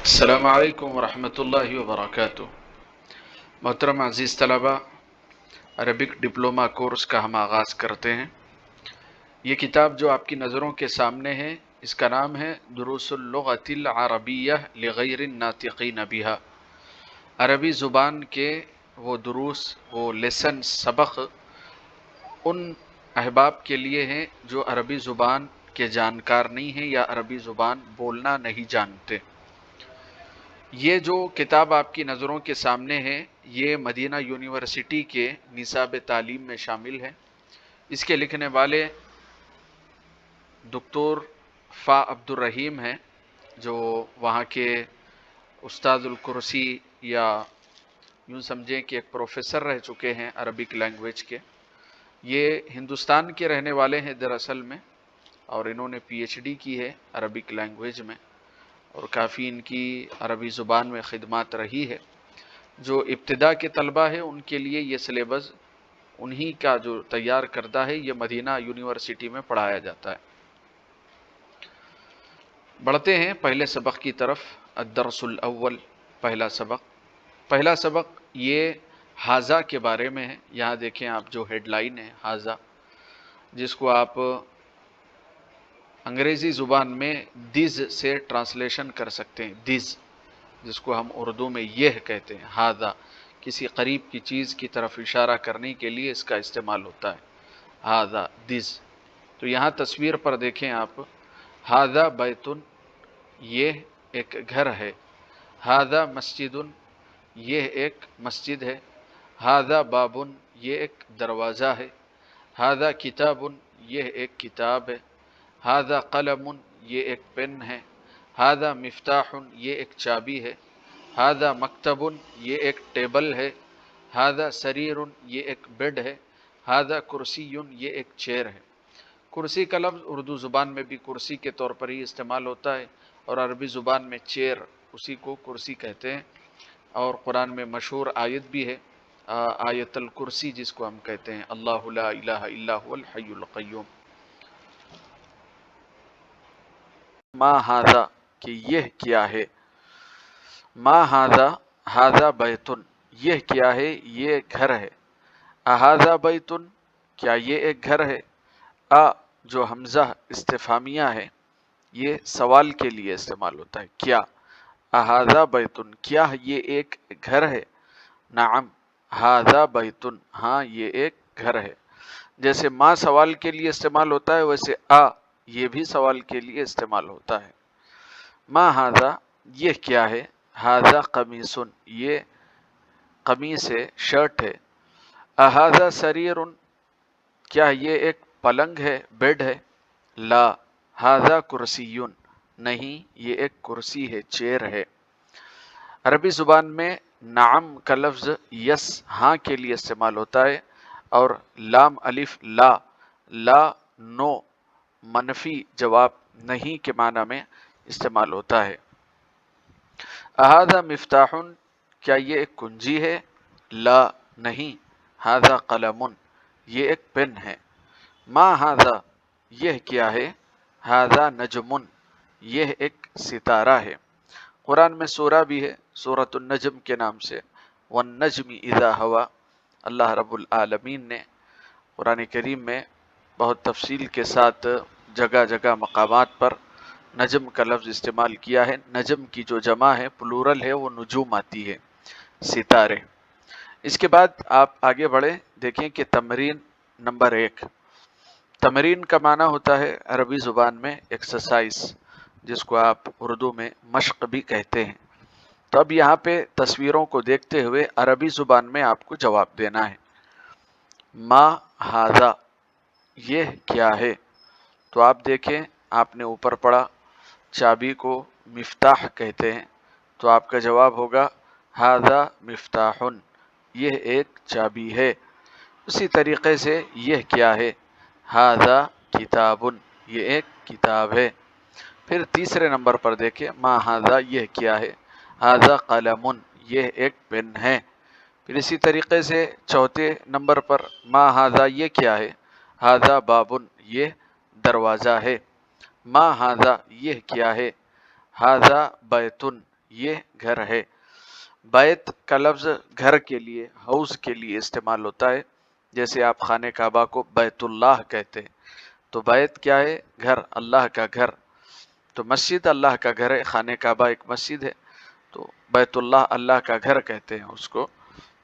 السلام علیکم ورحمۃ اللہ وبرکاتہ۔ محترم عزیز طلبہ، عربک ڈپلومہ کورس کا ہم آغاز کرتے ہیں۔ یہ کتاب جو آپ کی نظروں کے سامنے ہے، اس کا نام ہے دروس اللغۃ العربیہ لغیر الناطقین بہا۔ عربی زبان کے وہ دروس، وہ لیسن، سبق ان احباب کے لیے ہیں جو عربی زبان کے جانکار نہیں ہیں یا عربی زبان بولنا نہیں جانتے۔ یہ جو کتاب آپ کی نظروں کے سامنے ہے، یہ مدینہ یونیورسٹی کے نصاب تعلیم میں شامل ہے۔ اس کے لکھنے والے دکتور فا عبد الرحیم ہیں، جو وہاں کے استاد الکرسی یا یوں سمجھیں کہ ایک پروفیسر رہ چکے ہیں عربک لینگویج کے۔ یہ ہندوستان کے رہنے والے ہیں دراصل میں، اور انہوں نے پی ایچ ڈی کی ہے عربک لینگویج میں، اور کافی ان کی عربی زبان میں خدمات رہی ہے۔ جو ابتدا کے طلبہ ہیں ان کے لیے یہ سلیبس انہی کا جو تیار کردہ ہے، یہ مدینہ یونیورسٹی میں پڑھایا جاتا ہے۔ بڑھتے ہیں پہلے سبق کی طرف۔ الدرس الاول، پہلا سبق یہ ھذا کے بارے میں ہے۔ یہاں دیکھیں آپ، جو ہیڈ لائن ہے ھذا، جس کو آپ انگریزی زبان میں دس سے ٹرانسلیشن کر سکتے ہیں۔ دس، جس کو ہم اردو میں یہ کہتے ہیں۔ ھذا کسی قریب کی چیز کی طرف اشارہ کرنے کے لیے اس کا استعمال ہوتا ہے۔ ھذا دس۔ تو یہاں تصویر پر دیکھیں آپ، ھذا بیت، یہ ایک گھر ہے۔ ھذا مسجد، یہ ایک مسجد ہے۔ ھذا باب، یہ ایک دروازہ ہے۔ ھذا کتاب، یہ ایک کتاب ہے۔ ھذا قلم، یہ ایک پین ہے۔ ھذا مفتاح، یہ ایک چابی ہے۔ ھذا مکتب، یہ ایک ٹیبل ہے۔ ھذا سریر، یہ ایک بیڈ ہے۔ ھذا کرسی، یہ ایک چیئر ہے۔ کرسی کا لفظ اردو زبان میں بھی کرسی کے طور پر ہی استعمال ہوتا ہے، اور عربی زبان میں چیئر، اسی کو کرسی کہتے ہیں۔ اور قرآن میں مشہور آیت بھی ہے، آیت الکرسی، جس کو ہم کہتے ہیں اللہ لا الہ الا هو الحی القیوم۔ ما ھذا، کہ یہ کیا ہے۔ ما ھذا، ھذا بیت، یہ کیا ہے، یہ گھر ہے۔ اھذا بیت، کیا یہ ایک گھر ہے۔ جو حمزہ استفہامیہ ہے، یہ سوال کے لیے استعمال ہوتا ہے، کیا۔ اھذا بیت، کیا یہ ایک گھر ہے۔ نعم ھذا بیت، ہاں یہ ایک گھر ہے۔ جیسے ما سوال کے لیے استعمال ہوتا ہے، ویسے یہ بھی سوال کے لیے استعمال ہوتا ہے۔ ما ھذا، یہ کیا ہے۔ ھذا قمیص، یہ قمیص ہے، شرٹ ہے۔ اھذا سریر، کیا یہ ایک پلنگ ہے، بیڈ ہے۔ لا ھذا کرسی، نہیں یہ ایک کرسی ہے، چیئر ہے۔ عربی زبان میں نعم کا لفظ یس، ہاں کے لیے استعمال ہوتا ہے، اور لام الف لا، لا نو، منفی جواب نہیں کے معنی میں استعمال ہوتا ہے۔ اھذا مفتاح، کیا یہ ایک کنجی ہے۔ لا نہیں، ھذا قلم، یہ ایک پین ہے۔ ما ھذا، یہ کیا ہے۔ ھذا نجم، یہ ایک ستارہ ہے۔ قرآن میں سورہ بھی ہے، سورۃ النجم کے نام سے، والنجم اذا ھوا۔ اللہ رب العالمین نے قرآن کریم میں بہت تفصیل کے ساتھ جگہ جگہ مقامات پر نجم کا لفظ استعمال کیا ہے۔ نجم کی جو جمع ہے، پلورل ہے، وہ نجوم آتی ہے، ستارے۔ اس کے بعد آپ آگے بڑھیں، دیکھیں کہ تمرین نمبر 1۔ تمرین کا معنی ہوتا ہے عربی زبان میں ایکسرسائز، جس کو آپ اردو میں مشق بھی کہتے ہیں۔ تو اب یہاں پہ تصویروں کو دیکھتے ہوئے عربی زبان میں آپ کو جواب دینا ہے۔ ما ھذا، یہ کیا ہے۔ تو آپ دیکھیں، آپ نے اوپر پڑھا، چابی کو مفتاح کہتے ہیں، تو آپ کا جواب ہوگا ھذا مفتاح، یہ ایک چابی ہے۔ اسی طریقے سے یہ کیا ہے، ھذا کتاب، یہ ایک کتاب ہے۔ پھر تیسرے نمبر پر دیکھیں، ما ھذا، یہ کیا ہے، ھذا قلم، یہ ایک پین ہے۔ پھر اسی طریقے سے چوتھے نمبر پر، ما ھذا، یہ کیا ہے، ھذا باب، یہ دروازہ ہے۔ ما ھذا، یہ کیا ہے، ھذا بیت، یہ گھر ہے۔ بیت کا لفظ گھر کے لیے، ہاؤس کے لیے استعمال ہوتا ہے، جیسے آپ خانہ کعبہ کو بیت اللہ کہتے ہیں، تو بیت کیا ہے؟ گھر، اللہ کا گھر۔ تو مسجد اللہ کا گھر ہے، خانہ کعبہ ایک مسجد ہے، تو بیت اللہ اللہ کا گھر کہتے ہیں اس کو۔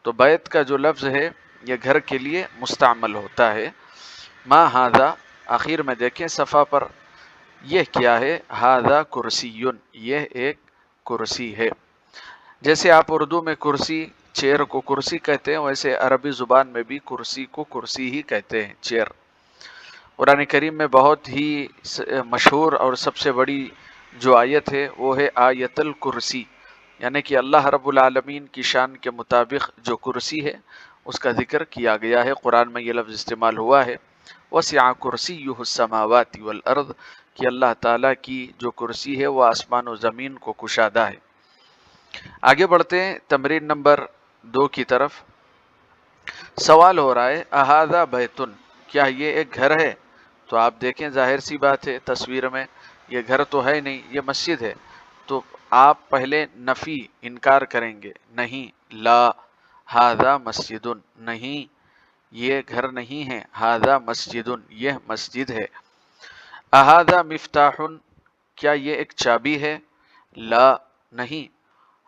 تو بیت کا جو لفظ ہے یہ گھر کے لیے مستعمل ہوتا ہے۔ ما ھذا، آخر میں دیکھیں صفحہ پر، یہ کیا ہے؟ ھذا کرسی، یہ ایک کرسی ہے۔ جیسے آپ اردو میں کرسی، چیئر کو کرسی کہتے ہیں، ویسے عربی زبان میں بھی کرسی کو کرسی ہی کہتے ہیں، چیئر۔ قرآن کریم میں بہت ہی مشہور اور سب سے بڑی جو آیت ہے وہ ہے آیت الکرسی، یعنی کہ اللہ رب العالمین کی شان کے مطابق جو کرسی ہے اس کا ذکر کیا گیا ہے، قرآن میں یہ لفظ استعمال ہوا ہے، وسع کرسیہ السماوات والارض، کہ اللہ تعالیٰ کی جو کرسی ہے وہ آسمان و زمین کو کشادہ ہے۔ آگے بڑھتے ہیں تمرین نمبر 2 کی طرف۔ سوال ہو رہا ہے اھذا بیتن، کیا یہ ایک گھر ہے؟ تو آپ دیکھیں ظاہر سی بات ہے، تصویر میں یہ گھر تو ہے نہیں، یہ مسجد ہے، تو آپ پہلے نفی، انکار کریں گے، نہیں، لا، ھذا مسجد، نہیں، یہ گھر نہیں ہے، ھذا مسجد، یہ مسجد ہے۔ اھذا مفتاح، کیا یہ ایک چابی ہے؟ لا، نہیں،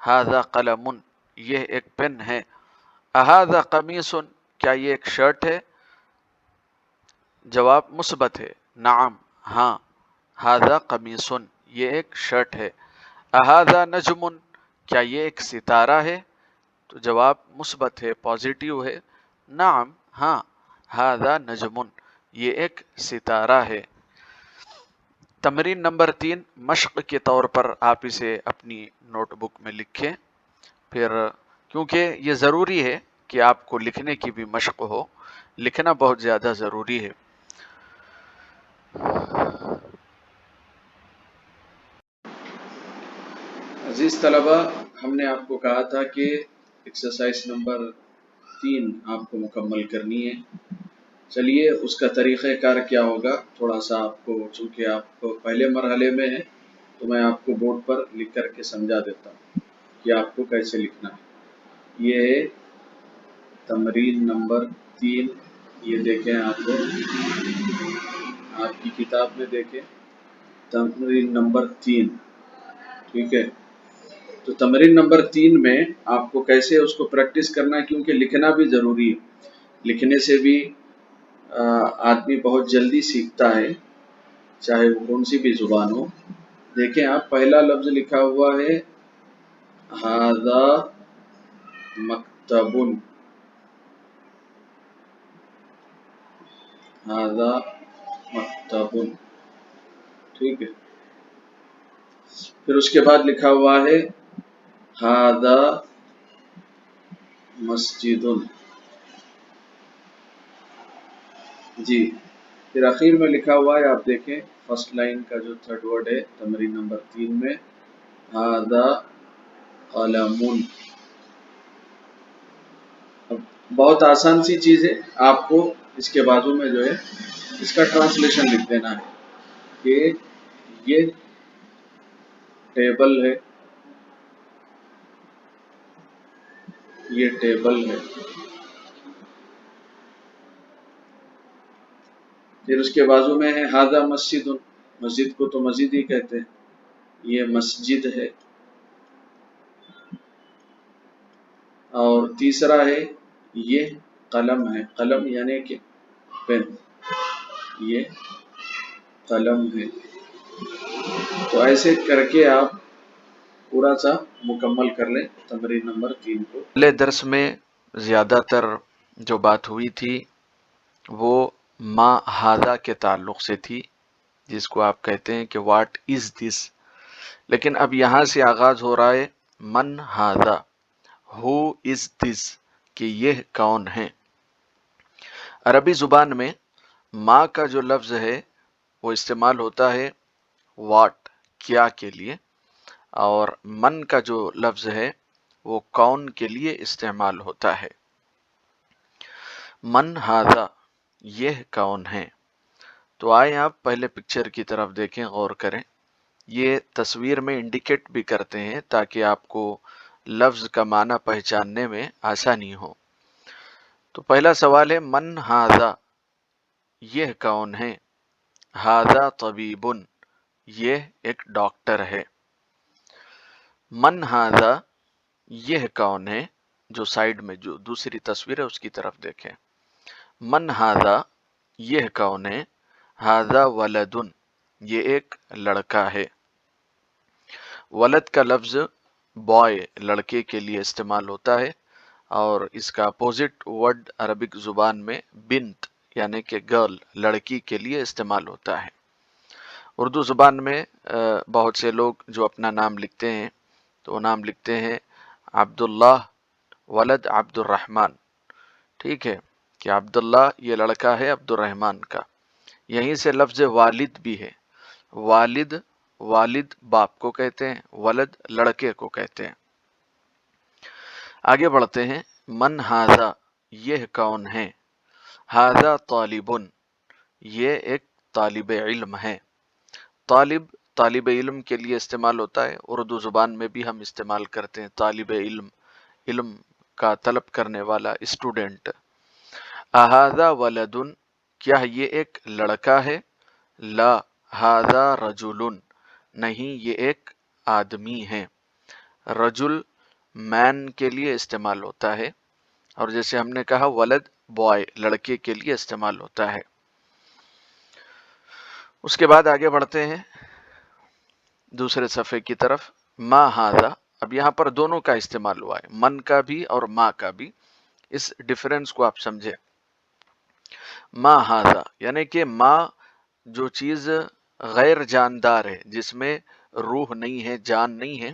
ھذا قلم، یہ ایک پین ہے۔ اھذا قمیص، کیا یہ ایک شرٹ ہے؟ جواب مثبت ہے، نعم، ہاں، ھذا قمیص، یہ ایک شرٹ ہے۔ اھذا نجم، کیا یہ ایک ستارہ ہے؟ تو جواب مثبت ہے، پازیٹیو ہے، نعم، ہاں، ھذا نجم، یہ ایک ستارہ ہے۔ تمرین نمبر 3 مشق کے طور پر آپ اسے اپنی نوٹ بک میں لکھیں، پھر کیونکہ یہ ضروری ہے کہ آپ کو لکھنے کی بھی مشق ہو، لکھنا بہت زیادہ ضروری ہے۔ عزیز طلبہ، ہم نے آپ کو کہا تھا کہ ایکسرسائز نمبر 3 آپ کو مکمل کرنی ہے۔ چلیے اس کا طریقہ کار کیا ہوگا، تھوڑا سا آپ کو، چونکہ آپ پہلے مرحلے میں ہیں تو میں آپ کو بورڈ پر لکھ کر کے سمجھا دیتا ہوں کہ آپ کو کیسے لکھنا ہے۔ یہ ہے تمرین نمبر 3، یہ دیکھیں، آپ کی کتاب میں دیکھیں، تمرین نمبر 3، ٹھیک ہے۔ تو تمرین نمبر 3 میں آپ کو کیسے اس کو پریکٹس کرنا ہے، کیونکہ لکھنا بھی ضروری ہے، لکھنے سے بھی آدمی بہت جلدی سیکھتا ہے، چاہے وہ کون سی بھی زبان ہو۔ دیکھیں آپ، پہلا لفظ لکھا ہوا ہے ھذا مکتب، ھذا مکتب، ٹھیک ہے۔ پھر اس کے بعد لکھا ہوا ہے ھذا مسجد، جی۔ پھر اخیر میں لکھا ہوا ہے، آپ دیکھیں فرسٹ لائن کا جو تھرڈ ورڈ ہے تمرین نمبر 3 میں، ھذا قلم۔ اب بہت آسان سی چیز ہے، آپ کو اس کے بازو میں جو ہے اس کا ٹرانسلیشن لکھ دینا ہے کہ یہ ٹیبل ہے، یہ ٹیبل ہے۔ پھر اس کے بازو میں ہے ھذا مسجد، مسجد کو تو مسجد ہی کہتے ہیں، یہ مسجد ہے۔ اور تیسرا ہے یہ قلم ہے، قلم یعنی کہ پین، یہ قلم ہے۔ تو ایسے کر کے آپ پورا سا مکمل کر لیں تمرین نمبر 3 کو۔ پہلے درس میں زیادہ تر جو بات ہوئی تھی وہ ما ھذا کے تعلق سے تھی، جس کو آپ کہتے ہیں کہ واٹ از دس، لیکن اب یہاں سے آغاز ہو رہا ہے من ھذا، ہو از دس، کہ یہ کون ہے۔ عربی زبان میں ما کا جو لفظ ہے وہ استعمال ہوتا ہے واٹ، کیا کے لیے، اور من کا جو لفظ ہے وہ کون کے لیے استعمال ہوتا ہے۔ من ھذا، یہ کون ہے۔ تو آئیں آپ پہلے پکچر کی طرف دیکھیں، غور کریں۔ یہ تصویر میں انڈیکیٹ بھی کرتے ہیں تاکہ آپ کو لفظ کا معنی پہچاننے میں آسانی ہو۔ تو پہلا سوال ہے من ہاذا، یہ کون ہے؟ ہاذا طبیبن، یہ ایک ڈاکٹر ہے۔ من ہاذا، یہ کون ہے؟ جو سائیڈ میں جو دوسری تصویر ہے اس کی طرف دیکھیں۔ من ہاذا، یہ کون ہے؟ ہاذا ولدن، یہ ایک لڑکا ہے۔ ولد کا لفظ بوائے، لڑکے کے لیے استعمال ہوتا ہے، اور اس کا اپوزٹ ورڈ عربک زبان میں بنت یعنی کہ گرل، لڑکی کے لیے استعمال ہوتا ہے۔ اردو زبان میں بہت سے لوگ جو اپنا نام لکھتے ہیں تو وہ نام لکھتے ہیں عبداللہ ولد عبد الرحمن، ٹھیک ہے، کہ عبداللہ یہ لڑکا ہے عبد الرحمن کا۔ یہیں سے لفظ والد بھی ہے، والد، والد باپ کو کہتے ہیں، ولد لڑکے کو کہتے ہیں۔ آگے بڑھتے ہیں۔ من ہاذا، یہ کون ہے؟ ہاذا طالبن، یہ ایک طالب علم ہے۔ طالب، طالب علم کے لیے استعمال ہوتا ہے، اردو زبان میں بھی ہم استعمال کرتے ہیں طالب علم، علم کا طلب کرنے والا، اسٹوڈنٹ۔ اہذا ولدن، کیا یہ ایک لڑکا ہے؟ لا ہاذا رجل، نہیں یہ ایک آدمی ہے۔ رجل مین کے لیے استعمال ہوتا ہے، اور جیسے ہم نے کہا ولد بوائے، لڑکے کے لیے استعمال ہوتا ہے۔ اس کے بعد آگے بڑھتے ہیں دوسرے صفحے کی طرف۔ ما ہاذا، اب یہاں پر دونوں کا استعمال ہوا ہے، من کا بھی اور ما کا بھی، اس ڈیفرنس کو آپ سمجھیں۔ ما ہاذا یعنی کہ ما جو چیز غیر جاندار ہے، جس میں روح نہیں ہے، جان نہیں ہے،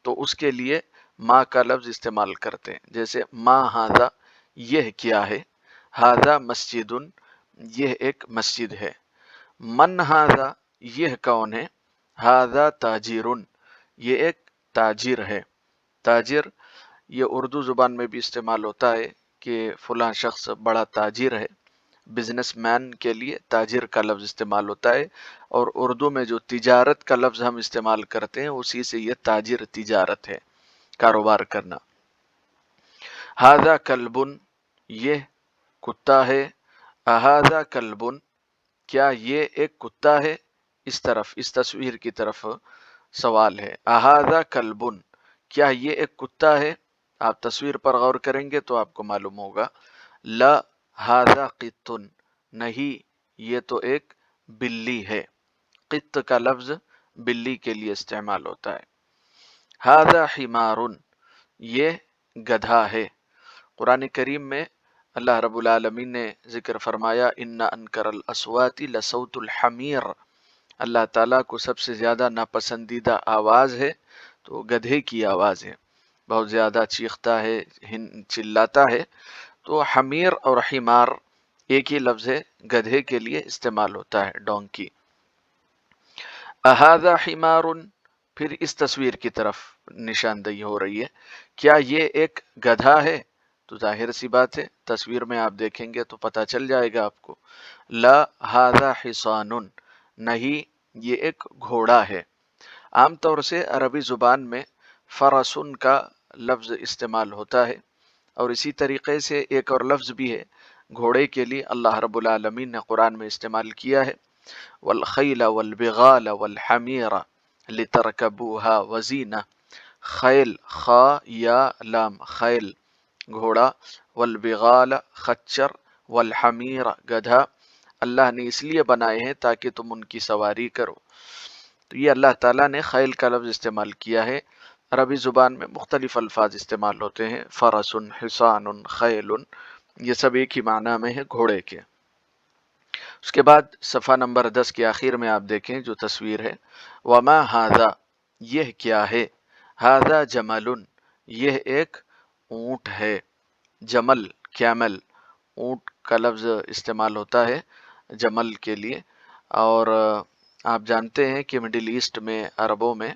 تو اس کے لیے ما کا لفظ استعمال کرتے ہیں۔ جیسے ما ہاذا، یہ کیا ہے؟ ہاذا مسجد، یہ ایک مسجد ہے۔ من ہاذا، یہ کون ہے؟ ہاذا تاجر، یہ ایک تاجر ہے۔ تاجر یہ اردو زبان میں بھی استعمال ہوتا ہے کہ فلاں شخص بڑا تاجر ہے، بزنس مین کے لیے تاجر کا لفظ استعمال ہوتا ہے، اور اردو میں جو تجارت کا لفظ ہم استعمال کرتے ہیں اسی سے یہ تاجر تجارت ہے، کاروبار کرنا۔ ہاذا کلبن، یہ کتا ہے۔ اہذا کلبن، کیا یہ ایک کتا ہے؟ اس طرف، اس تصویر کی طرف سوال ہے۔ اہذا کلبن، کیا یہ ایک کتا ہے؟ آپ تصویر پر غور کریں گے تو آپ کو معلوم ہوگا۔ لا ہاذا قط، نہیں یہ تو ایک بلی ہے۔ قط کا لفظ بلی کے لیے استعمال ہوتا ہے۔ ہاذا حمار، یہ گدھا ہے۔ قرآن کریم میں اللہ رب العالمین نے ذکر فرمایا ان انکر الاصوات لصوت الحمیر، اللہ تعالیٰ کو سب سے زیادہ ناپسندیدہ آواز ہے تو گدھے کی آواز ہے، بہت زیادہ چیختا ہے، چلاتا ہے۔ تو حمیر اور حمار ایک ہی لفظ ہے، گدھے کے لیے استعمال ہوتا ہے، ڈونکی۔ اہذا حمار، پھر اس تصویر کی طرف نشاندہی ہو رہی ہے، کیا یہ ایک گدھا ہے؟ تو ظاہر سی بات ہے، تصویر میں آپ دیکھیں گے تو پتہ چل جائے گا آپ کو۔ لا ھذا حصان، نہیں یہ ایک گھوڑا ہے۔ عام طور سے عربی زبان میں فرسن کا لفظ استعمال ہوتا ہے، اور اسی طریقے سے ایک اور لفظ بھی ہے گھوڑے کے لیے، اللہ رب العالمین نے قرآن میں استعمال کیا ہے، والخیل والبغال والحمیر لترکبوها وزینہ۔ خیل، خا یا لام، خیل گھوڑا، والبغال خچر، والحمیر گدھا، اللہ نے اس لیے بنائے ہیں تاکہ تم ان کی سواری کرو۔ تو یہ اللہ تعالیٰ نے خیل کا لفظ استعمال کیا ہے۔ عربی زبان میں مختلف الفاظ استعمال ہوتے ہیں، فرس، حصان، خیل، یہ سب ایک ہی معنی میں ہے، گھوڑے کے۔ اس کے بعد صفحہ نمبر 10 کے آخر میں آپ دیکھیں جو تصویر ہے، وما ھذا، یہ کیا ہے؟ ھذا جمل، یہ ایک اونٹ ہے۔ جمل، کیمل، اونٹ کا لفظ استعمال ہوتا ہے جمل کے لیے، اور آپ جانتے ہیں کہ مڈل ایسٹ میں، عربوں میں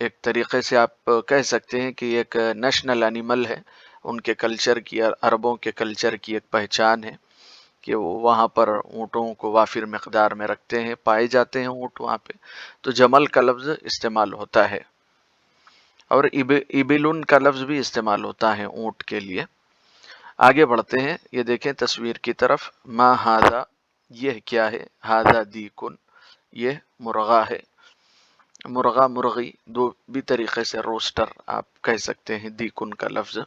ایک طریقے سے آپ کہہ سکتے ہیں کہ ایک نیشنل اینیمل ہے، ان کے کلچر کی، عربوں کے کلچر کی ایک پہچان ہے۔ کہ وہاں پر اونٹوں کو وافر مقدار میں رکھتے ہیں، پائے جاتے ہیں اونٹ وہاں پہ، تو جمل کا لفظ استعمال ہوتا ہے، اور ابلن کا لفظ بھی استعمال ہوتا ہے اونٹ کے لیے۔ آگے بڑھتے ہیں، یہ دیکھیں تصویر کی طرف، ما ہاذا، یہ کیا ہے، ہاذا دیکن، یہ مرغا ہے، مرغا مرغی دو بھی طریقے سے روسٹر آپ کہہ سکتے ہیں دیکن کا لفظ۔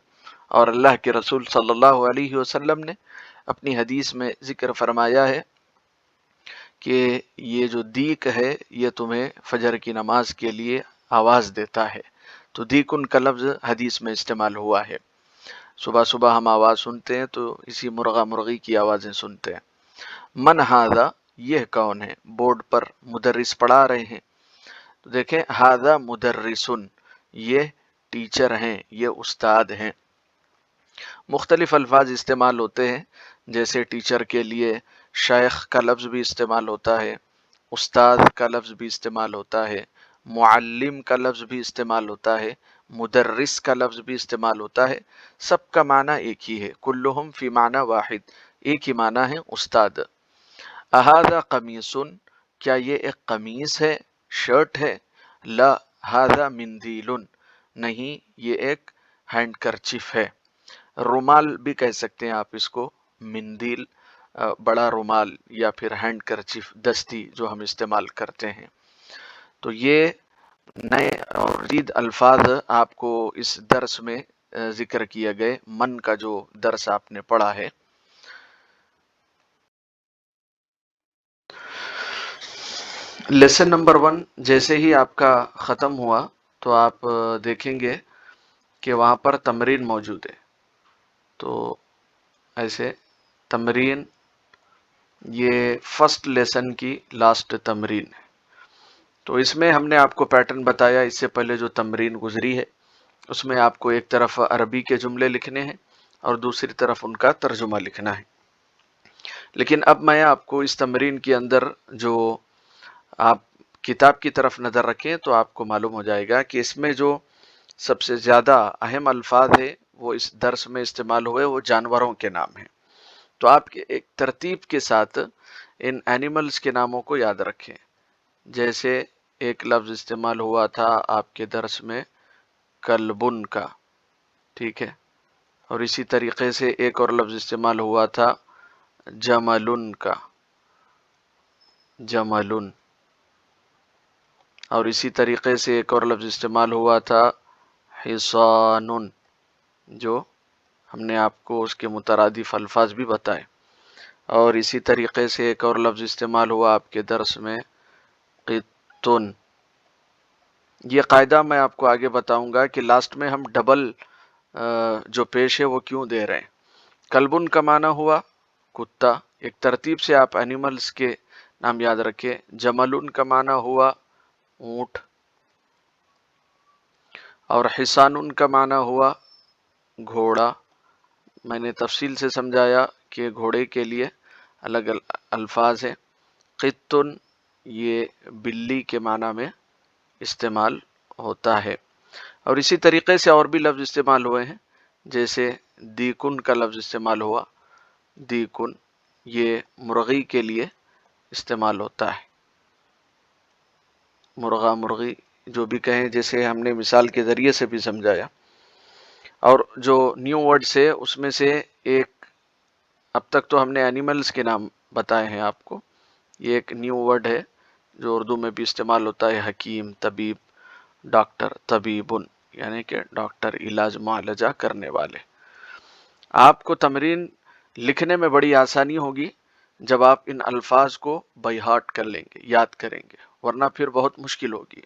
اور اللہ کے رسول صلی اللہ علیہ وسلم نے اپنی حدیث میں ذکر فرمایا ہے کہ یہ جو دیک ہے یہ تمہیں فجر کی نماز کے لیے آواز دیتا ہے، تو دیکن کا لفظ حدیث میں استعمال ہوا ہے۔ صبح صبح ہم آواز سنتے ہیں تو اسی مرغا مرغی کی آوازیں سنتے ہیں۔ من ہاذا، یہ کون ہے، بورڈ پر مدرس پڑھا رہے ہیں، تو دیکھیں ہاذا مدرسن، یہ ٹیچر ہیں، یہ استاد ہیں۔ مختلف الفاظ استعمال ہوتے ہیں، جیسے ٹیچر کے لیے شیخ کا لفظ بھی استعمال ہوتا ہے، استاد کا لفظ بھی استعمال ہوتا ہے، معلم کا لفظ بھی استعمال ہوتا ہے، مدرس کا لفظ بھی استعمال ہوتا ہے، سب کا معنی ایک ہی ہے، کلہم فی معنی واحد، ایک ہی معنی ہے استاد۔ اہذا قمیصن، کیا یہ ایک قمیص ہے، شرٹ ہے، لا ھذا مندیل، نہیں یہ ایک ہینڈ کرچیف ہے۔ رومال بھی کہہ سکتے ہیں آپ اس کو، مندیل بڑا رومال، یا پھر ہینڈ کرچیف دستی جو ہم استعمال کرتے ہیں۔ تو یہ نئے اور جدید الفاظ آپ کو اس درس میں ذکر کیے گئے، من کا جو درس آپ نے پڑھا ہے۔ لیسن نمبر 1 جیسے ہی آپ کا ختم ہوا تو آپ دیکھیں گے کہ وہاں پر تمرین موجود ہے، تو ایسے تمرین، یہ فرسٹ لیسن کی لاسٹ تمرین ہے، تو اس میں ہم نے آپ کو پیٹرن بتایا، اس سے پہلے جو تمرین گزری ہے اس میں آپ کو ایک طرف عربی کے جملے لکھنے ہیں اور دوسری طرف ان کا ترجمہ لکھنا ہے۔ لیکن اب میں آپ کو اس تمرین کے اندر جو آپ کتاب کی طرف نظر رکھیں تو آپ کو معلوم ہو جائے گا کہ اس میں جو سب سے زیادہ اہم الفاظ ہے وہ اس درس میں استعمال ہوئے وہ جانوروں کے نام ہیں، تو آپ ایک ترتیب کے ساتھ ان اینیملز کے ناموں کو یاد رکھیں۔ جیسے ایک لفظ استعمال ہوا تھا آپ کے درس میں کلبن کا، ٹھیک ہے، اور اسی طریقے سے ایک اور لفظ استعمال ہوا تھا جملن کا، جملن، اور اسی طریقے سے ایک اور لفظ استعمال ہوا تھا حصان، جو ہم نے آپ کو اس کے مترادف الفاظ بھی بتائے، اور اسی طریقے سے ایک اور لفظ استعمال ہوا آپ کے درس میں قطن۔ یہ قاعدہ میں آپ کو آگے بتاؤں گا کہ لاسٹ میں ہم ڈبل جو پیش ہے وہ کیوں دے رہے ہیں۔ کلبن کا معنی ہوا کتا، ایک ترتیب سے آپ اینیملز کے نام یاد رکھیں۔ جملن کا معنی ہوا اونٹ، اور حصان کا معنی ہوا گھوڑا۔ میں نے تفصیل سے سمجھایا کہ گھوڑے کے لیے الگ الفاظ ہیں۔ قطن یہ بلی کے معنی میں استعمال ہوتا ہے، اور اسی طریقے سے اور بھی لفظ استعمال ہوئے ہیں، جیسے دیکن کا لفظ استعمال ہوا، دیکن یہ مرغی کے لیے استعمال ہوتا ہے، مرغا مرغی جو بھی کہیں، جیسے ہم نے مثال کے ذریعے سے بھی سمجھایا۔ اور جو نیو ورڈز ہے اس میں سے ایک، اب تک تو ہم نے اینیملز کے نام بتائے ہیں آپ کو، یہ ایک نیو ورڈ ہے جو اردو میں بھی استعمال ہوتا ہے، حکیم، طبیب، ڈاکٹر، طبیبن، یعنی کہ ڈاکٹر، علاج معالجہ کرنے والے۔ آپ کو تمرین لکھنے میں بڑی آسانی ہوگی جب آپ ان الفاظ کو بائی ہارٹ کر لیں گے، یاد کریں گے، ورنہ پھر بہت مشکل ہوگی۔